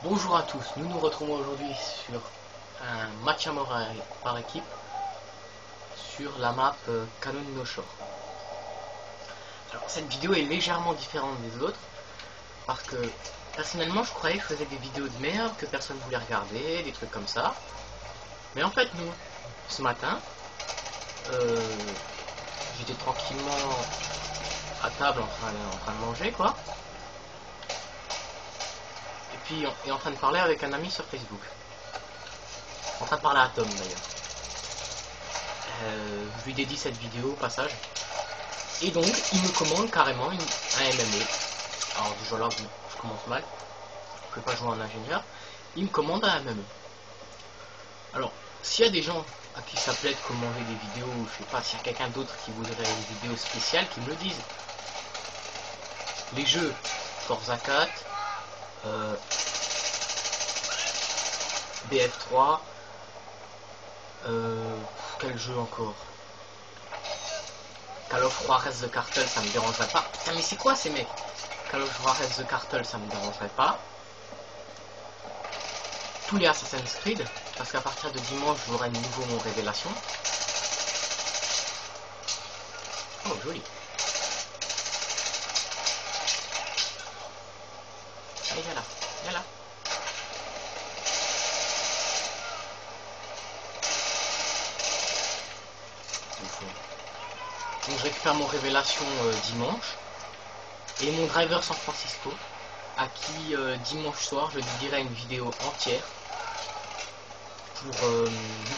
Bonjour à tous, nous nous retrouvons aujourd'hui sur un match à mort par équipe sur la map Canon No Shore. Alors cette vidéo est légèrement différente des autres parce que personnellement je croyais que je faisais des vidéos de merde, que personne voulait regarder, des trucs comme ça. Mais en fait non, ce matin j'étais tranquillement à table en train de manger quoi. Et puis on est en train de parler avec un ami sur Facebook. En train de parler à Tom d'ailleurs. Je lui dédie cette vidéo au passage. Et donc il me commande carrément un MMO. Alors déjà là je commence mal. Je peux pas jouer en ingénieur. Il me commande un MMO. Alors s'il y a des gens à qui ça plaît de commander des vidéos, je sais pas, s'il y a quelqu'un d'autre qui voudrait une vidéo spéciale, qui me le dise. Les jeux Forza 4, BF3, quel jeu encore? Call of Juarez The Cartel, ça me dérangerait pas. Putain, mais c'est quoi ces mecs? Call of Juarez The Cartel, ça me dérangerait pas. Tous les Assassin's Creed, parce qu'à partir de dimanche, j'aurai de nouveau mon révélation. Oh, joli. Allez, viens là, viens là. Donc je récupère mon révélation dimanche. Et mon driver San Francisco, à qui dimanche soir je dédierai une vidéo entière. Pour le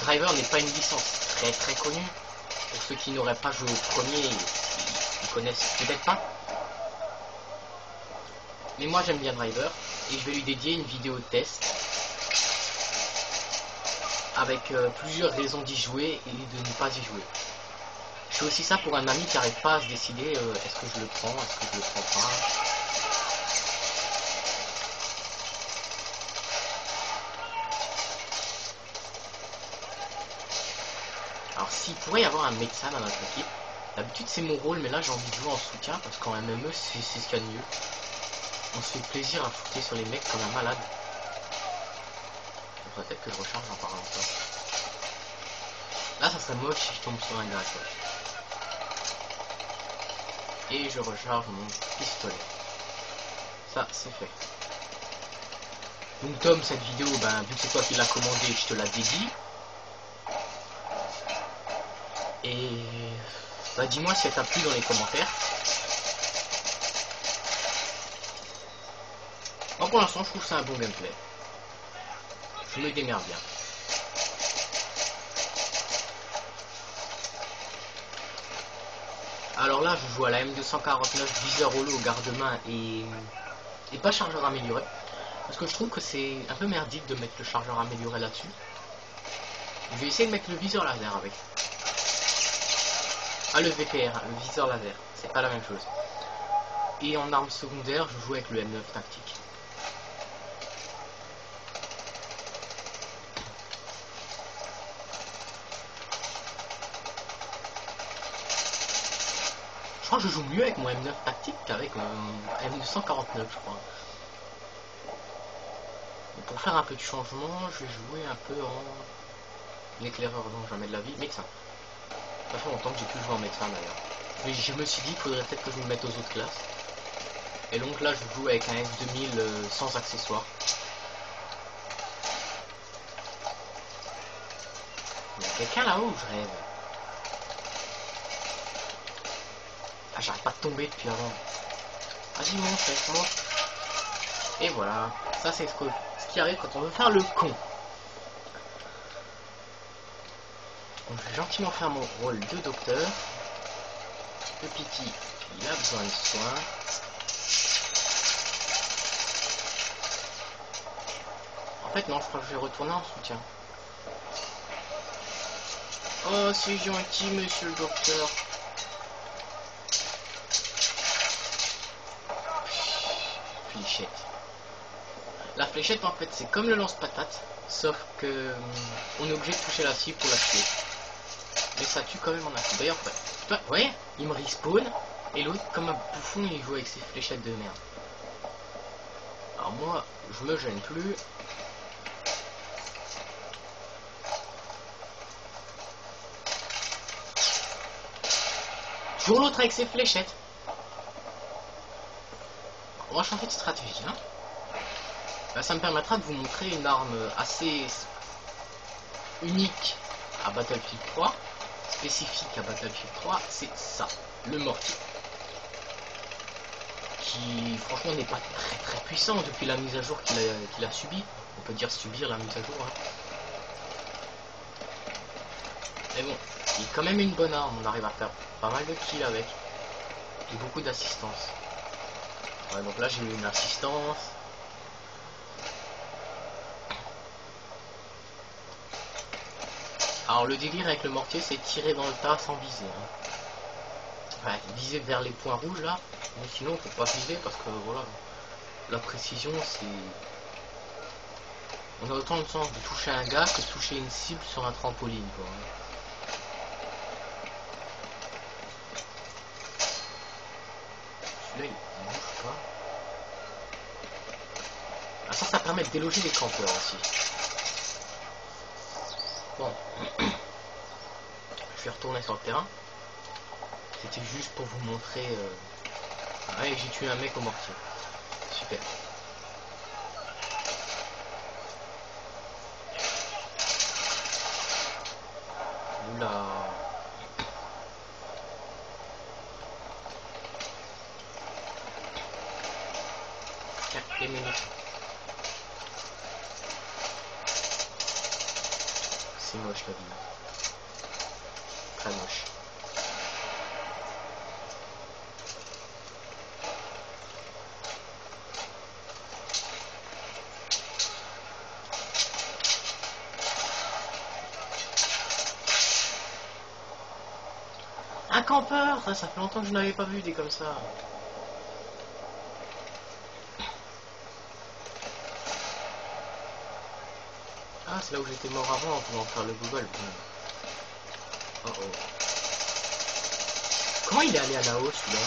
driver n'est pas une licence très connue. Pour ceux qui n'auraient pas joué au premier, ils connaissent peut-être pas. Mais moi j'aime bien driver et je vais lui dédier une vidéo test avec plusieurs raisons d'y jouer et de ne pas y jouer. Je fais aussi ça pour un ami qui n'arrive pas à se décider est-ce que je le prends, est-ce que je le prends pas. Alors s'il pourrait y avoir un médecin dans notre équipe, d'habitude c'est mon rôle mais là j'ai envie de jouer en soutien parce qu'en MME c'est ce qu'il y a de mieux. On se fait plaisir à foutre sur les mecs comme un malade. Il faudrait peut-être que je recharge en parlant de ça. Là ça serait moche si je tombe sur un gars quoi. Et je recharge mon pistolet. Ça c'est fait. Donc Tom, cette vidéo, ben vu que c'est toi qui l'as commandé, je te la dédie. Et bah dis-moi si elle t'a plu dans les commentaires. Moi pour l'instant je trouve que c'est un bon gameplay. Je me démerde bien. Alors là je joue à la M249 viseur holo garde-main et pas chargeur amélioré. Parce que je trouve que c'est un peu merdique de mettre le chargeur amélioré là-dessus. Je vais essayer de mettre le viseur laser avec. Ah le VPR, le viseur laser, c'est pas la même chose. Et en arme secondaire je joue avec le M9 tactique. Je crois que je joue mieux avec mon M9 tactique qu'avec mon M249 je crois. Et pour faire un peu de changement, je vais jouer un peu en éclaireur, donc jamais de la vie, médecin. Ça fait longtemps que j'ai pu jouer en médecin d'ailleurs. Mais je me suis dit qu'il faudrait peut-être que je me mette aux autres classes. Et donc là je joue avec un F2000 sans accessoires. Il y a quelqu'un là-haut, je rêve. Ah j'arrête pas de tomber depuis avant. Vas-y monte, chef, monte. Et voilà, ça c'est ce qui arrive quand on veut faire le con. Donc je vais gentiment faire mon rôle de docteur. Le Pity, il a besoin de soins. En fait non, je crois que je vais retourner en soutien. Oh c'est gentil monsieur le docteur. Fléchette. La fléchette en fait c'est comme le lance-patate, sauf que on est obligé de toucher la cible pour la tuer. Mais ça tue quand même en action. D'ailleurs, vous voyez, il me respawn et l'autre comme un bouffon il joue avec ses fléchettes de merde. Alors moi, je me gêne plus. Toujours l'autre avec ses fléchettes. On va changer de stratégie. Hein. Là, ça me permettra de vous montrer une arme assez unique à Battlefield 3, spécifique à Battlefield 3, c'est ça, le mortier. Qui franchement n'est pas très puissant depuis la mise à jour qu'il a subi. On peut dire subir la mise à jour. Hein. Mais bon, il est quand même une bonne arme, on arrive à faire pas mal de kills avec. Et beaucoup d'assistance. Ouais, donc là j'ai eu une assistance. Alors le délire avec le mortier c'est tirer dans le tas sans viser. Hein. Ouais, viser vers les points rouges là. Mais sinon faut pas viser parce que voilà. La précision c'est... On a autant de chance de toucher un gars que de toucher une cible sur un trampoline quoi. Celui-là il bouge pas. Ah ça permet de déloger les campeurs aussi. Bon. Je vais retourner sur le terrain. C'était juste pour vous montrer... Ouais, j'ai tué un mec au mortier. Super. Oula. Tiens, les munitions. C'est moche la vie. Très moche. Un campeur, ça fait longtemps que je n'avais pas vu des comme ça. Ah, c'est là où j'étais mort avant en pouvant faire le Google. Oh oh. Comment il est allé à là-haut celui-là?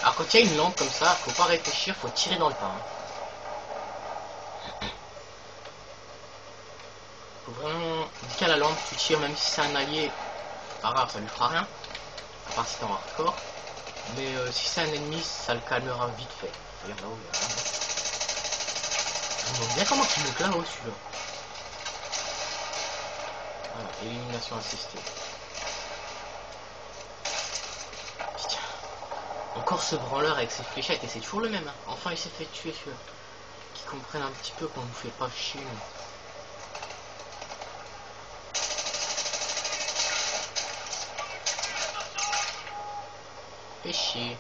Alors quand il y a une lampe comme ça, faut pas réfléchir, faut tirer dans le tas. Hein. Faut vraiment dire qu'à la lampe, tu tires même si c'est un allié, pas grave, ça lui fera rien. À part si t'es en hardcore. Mais si c'est un ennemi, ça le calmera vite fait. Regarde là-haut, je me demande bien comment il monte là-haut celui-là. Voilà, élimination assistée. Putain. Encore ce branleur avec ses fléchettes, et c'est toujours le même. Hein. Enfin, il s'est fait tuer celui-là. Qu'ils comprennent un petit peu qu'on nous fait pas chier. Fait chier.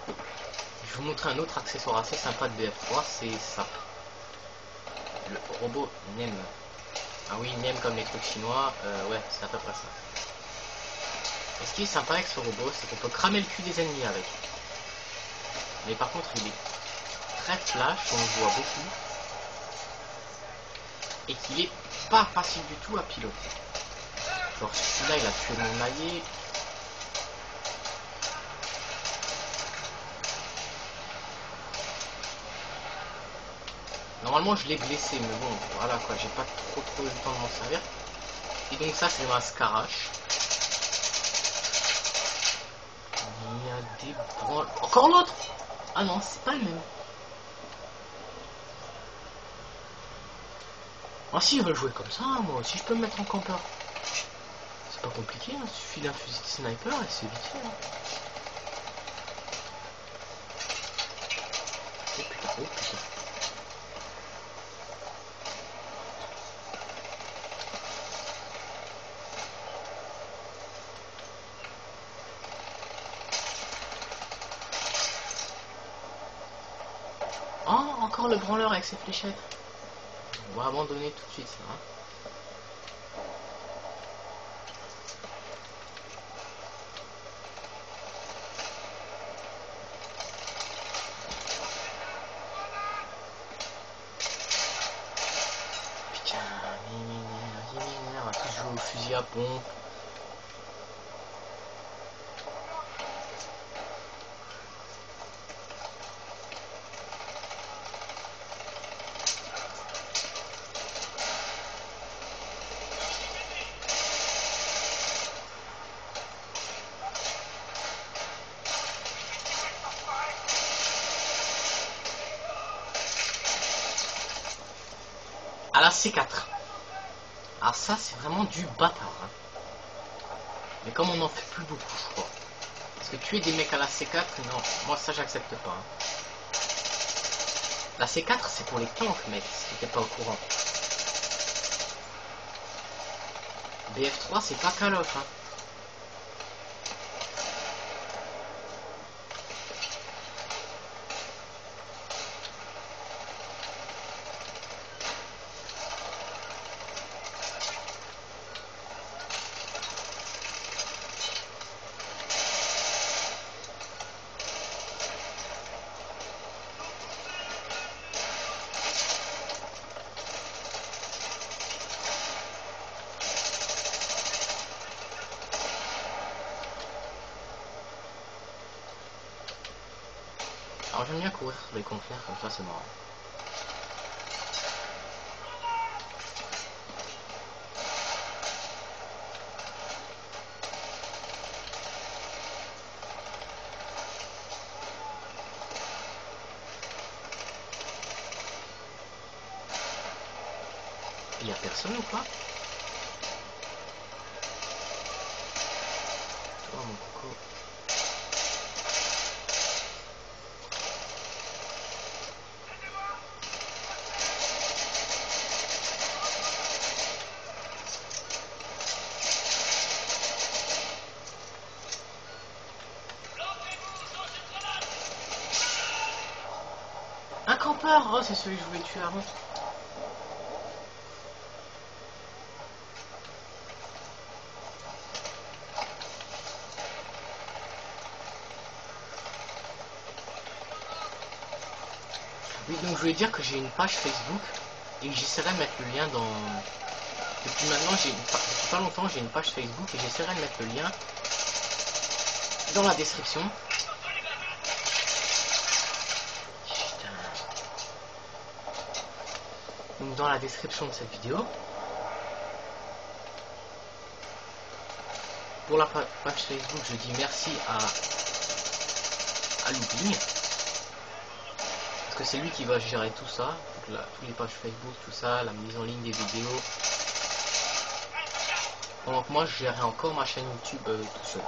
Je vais vous montrer un autre accessoire assez sympa de BF3, c'est ça. Le robot NEM. Ah oui, NEM comme les trucs chinois, ouais, c'est à peu près ça. Et ce qui est sympa avec ce robot, c'est qu'on peut cramer le cul des ennemis avec. Mais par contre, il est très flash, on le voit beaucoup. Et qu'il est pas facile du tout à piloter. Genre celui-là, il a tué mon allié. Normalement je l'ai blessé, mais bon, voilà quoi, j'ai pas trop eu le temps de m'en servir. Et donc ça c'est ma Scarache. Il y a des branles... Encore l'autre. Ah non, c'est pas le même. Ah si, ils veulent jouer comme ça, moi aussi je peux me mettre en campeur. C'est pas compliqué, hein. Il suffit d'un fusil de sniper et c'est vite fait. Hein. Oh putain, oh putain. Oh, encore le branleur avec ses fléchettes. On va abandonner tout de suite ça. Hein. fusil à pompe. À la C4. Alors ça c'est vraiment du bâtard. Hein. Mais comme on en fait plus beaucoup je crois. Parce que tuer des mecs à la C4, non, moi ça j'accepte pas. Hein. La C4 c'est pour les tanks mec, si t'étais pas au courant. BF3 c'est pas Call of. Hein. Alors j'aime bien courir sur les conteneurs comme ça, c'est marrant. Il y a personne ou pas? Oh mon coco. Un campeur! Oh, c'est celui que je voulais tuer avant. Oui, donc je voulais dire que j'ai une page Facebook et que j'essaierai de mettre le lien dans... Depuis maintenant, depuis pas longtemps, j'ai une page Facebook et j'essaierai de mettre le lien dans la description. Donc dans la description de cette vidéo. Pour la page Facebook, je dis merci à Looping. Parce que c'est lui qui va gérer tout ça. Donc là, tous les pages Facebook, tout ça, la mise en ligne des vidéos. Pendant que moi, je gérerai encore ma chaîne YouTube tout seul.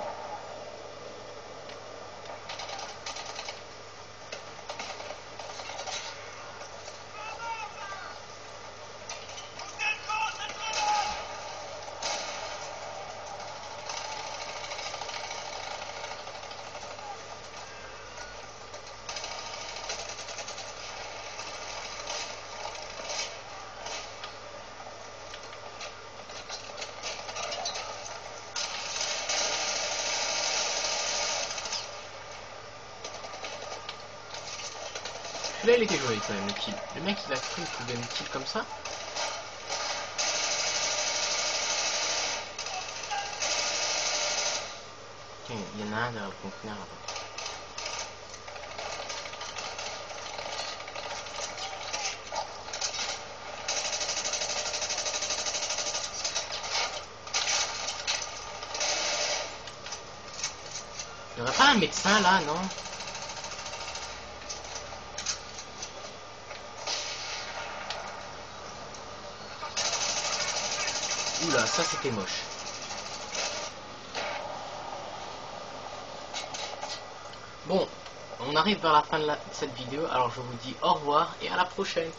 Là il était joli quand même le kill. Le mec il a cru qu'il pouvait me kill comme ça. Tiens, il y en a un derrière le conteneur là-bas. Il n'y aurait pas un médecin là, non? Oula, ça c'était moche. Bon, on arrive vers la fin de cette vidéo, alors je vous dis au revoir et à la prochaine.